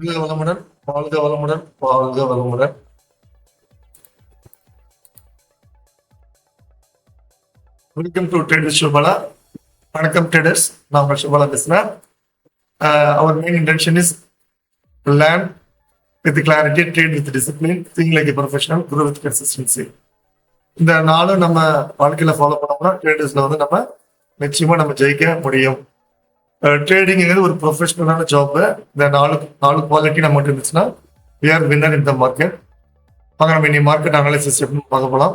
வாழ்க வளமுடன், வாழ்க வளமுடன், வாழ்க வளமுடன். Welcome to traders Shubala. வணக்கம் ட்ரேடர்ஸ், நான் உங்கள் ஷுபாலா பேசுகிறேன். அவர் main intention is learn with clarity, trade with discipline, think like a professional, grow with consistency. இந்த நாளும் நம்ம வாழ்க்கையில் ஃபாலோ பண்ணோம்னா ட்ரேடர்ஸில் வந்து நம்ம நிச்சயமாக நம்ம ஜெயிக்க முடியும். ட்ரேடிங்கிறது ஒரு ப்ரொஃபஷனலான ஜாப்பு. இந்த நாலு குவாலிட்டி நம்மகிட்ட இருந்துச்சுன்னா we are winner in the market. வாங்க நம்ம இன்னைக்கு மார்க்கெட் அனாலிசிஸ் எப்படி பார்க்க போகலாம்.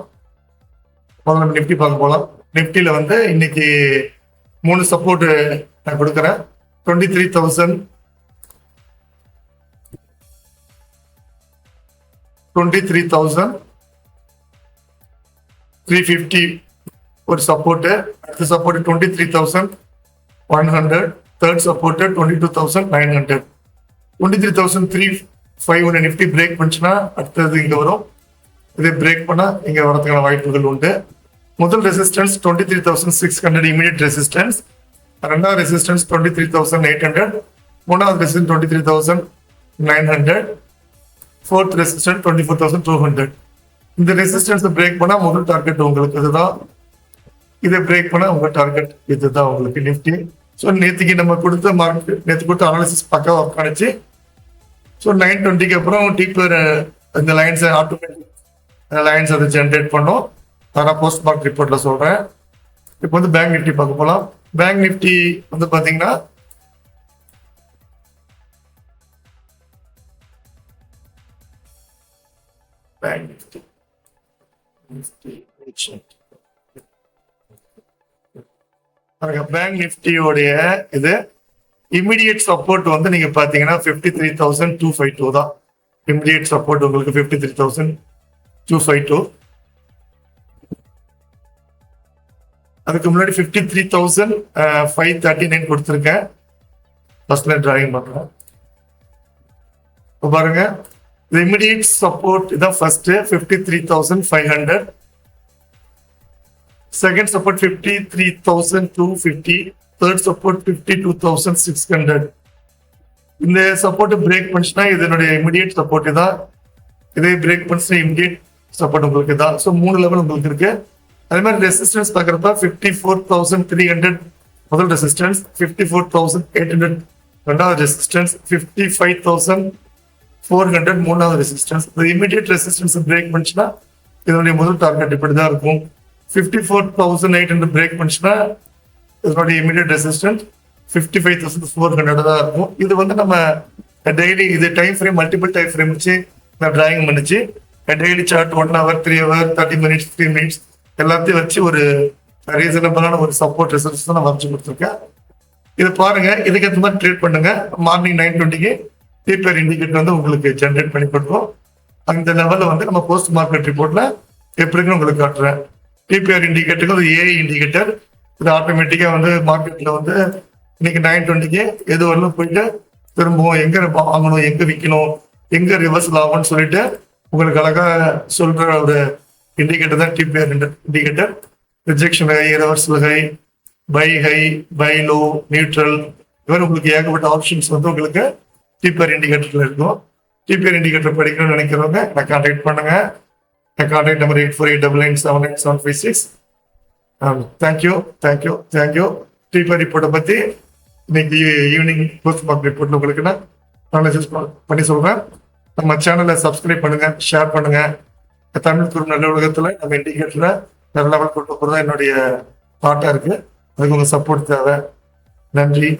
வாங்க நம்ம நிஃப்டி பார்க்க போகலாம். நிஃப்டியில் வந்து இன்னைக்கு 3 சப்போர்ட் நான் கொடுக்குறேன். 23,350 ஒரு சப்போர்ட்டு. அடுத்த support 23,100. Third support 22,900. 23,350 Nifty break பண்ணுச்சுன்னா அடுத்தது இங்க வரும். இதை பிரேக் பண்ணா இங்க வரதுக்கான வாய்ப்புகள் உண்டு. முதல் ரெசிஸ்டன்ஸ் 23,600 இமீடியட் ரெசிஸ்டன்ஸ். ரெண்டாவது ரெசிஸ்டன்ஸ் 23,800. மூணாவது ரெசிஸ்டன்ஸ் 23,900. Fourth resistance 24,200. இந்த ரெசிஸ்டன்ஸ் பிரேக் பண்ணா முதல் டார்கெட் உங்களுக்கு இதுதான். இதை பிரேக் பண்ணா உங்க டார்கெட் இதுதான் உங்களுக்கு நிஃப்டி. ஸோ நேற்றுக்கு நம்ம கொடுத்த மார்க்கெட் நேற்று கொடுத்த அனாலிசிஸ் பக்காவாக ஒர்க் ஆனிச்சு. ஸோ 9:20க்கு அப்புறம் டீப்பர் இந்த லைன்ஸை ஆட்டோமேட்டிக் லைன்ஸ் அதை ஜென்ரேட் பண்ணோம். நான் போஸ்ட் மார்க் ரிப்போர்ட்ல சொல்றேன். இப்போ வந்து பேங்க் நிஃப்டி பார்க்க போகலாம். பேங்க் நிஃப்டி வந்து பார்த்தீங்கன்னா பேங்க் நிஃப்டி பேங்க் நிஃப்டியோடைய இது இமிடியேட் சப்போர்ட் வந்து நீங்க பாத்தீங்கன்னா 53,252 தான். இமிடியேட் சப்போர்ட் உங்களுக்கு 53,252. அதுக்கு முன்னாடி 53,539 கொடுத்துருக்கேன். ஃபர்ஸ்ட்ல டிராயிங் பண்றேன். பாருங்க, இமிடியேட் சப்போர்ட் இதான் first 53,500. Second support 53,250. Third support 52,600. இந்த சப்போர்ட் பிரேக் பண்ணுச்சுன்னா இதனுடைய இமிடியேட் சப்போர்ட் தான். இதே பிரேக் பண்ணுச்சுன்னா இமிடியேட் சப்போர்ட் உங்களுக்கு தான். ஸோ 3 லெவல் உங்களுக்கு இருக்கு. அதே மாதிரி ரெசிஸ்டன்ஸ் பார்க்குறப்ப 54,300 முதல் ரெசிஸ்டன்ஸ், 54,800 ரெண்டாவது ரெசிஸ்டன்ஸ், 55,400 மூணாவது ரெசிஸ்டன்ஸ். இந்த இமிடியேட் ரெசிஸ்டன்ஸ் பிரேக் பண்ணுச்சுன்னா இதனுடைய முதல் டார்கெட் இப்படி தான் இருக்கும். 54,800 பிரேக் பண்ணுச்சுன்னா இதனுடைய இமிடியட் ரெசிஸ்டன்ஸ் 55,400 தான் இருக்கும். இது வந்து நம்ம டெய்லி இது time frame multiple time frame வச்சு நான் டிராயிங் பண்ணிச்சு. Daily chart 1 hour 3 hour 30 minutes 3 minutes எல்லாத்தையும் வச்சு ஒரு ரீசனபிளான ஒரு சப்போர்ட் ரெசிஸ்டன்ஸ் தான் நான் வரைச்சு கொடுத்துருக்கேன். இது பாருங்க, இதுக்கு ஏற்ற மாதிரி ட்ரேட் பண்ணுங்க. மார்னிங் 9:20க்கு டீப்பர் இண்டிகேட்டர் வந்து உங்களுக்கு ஜென்ரேட் பண்ணி கொடுப்போம். அந்த லெவலில் வந்து நம்ம போஸ்ட் மார்க்கெட் ரிப்போர்ட்ல எப்படின்னு உங்களுக்கு காட்டுறேன். டிபிஆர் இண்டிகேட்டருக்கு ஒரு ஏஐ இண்டிகேட்டர். இது ஆட்டோமேட்டிக்கா வந்து மார்க்கெட்ல வந்து இன்னைக்கு 9:20க்கு எது வரலும் போயிட்டு திரும்பவும் எங்க வாங்கணும், எங்க விற்கணும், எங்க ரிவர்சல் ஆகும்னு சொல்லிட்டு உங்களுக்கு அழகா சொல்ற ஒரு இண்டிகேட்டர் தான் DPR indicator. Rejection high, reversal high, buy low, neutral, இவர் உங்களுக்கு ஏகப்பட்ட ஆப்ஷன்ஸ் வந்து உங்களுக்கு டிபிஆர் இண்டிகேட்டர்ல இருக்கும். டிபிஆர் இண்டிகேட்டர் படிக்கணும்னு நினைக்கிறவங்க நான் கான்டாக்ட் பண்ணுங்க. Contact number 8489979756. தேங்க்யூ. டீப்பர் ரிப்போர்ட்டை பத்தி இன்னைக்கு ஈவினிங் போஸ்ட் மார்க் ரிப்போர்ட்ல உங்களுக்கு நான் அனாலிசிஸ் பண்ணி சொல்றேன். நம்ம சேனலை சப்ஸ்கிரைப் பண்ணுங்க, ஷேர் பண்ணுங்க. தமிழ் குரு நல்ல உலகத்துல நம்ம இண்டிகேட்டர்ல நல்ல லெவல் கொண்டு போறதா என்னுடைய பாட்டா இருக்கு. அதுக்கு உங்க சப்போர்ட் தேவை. நன்றி.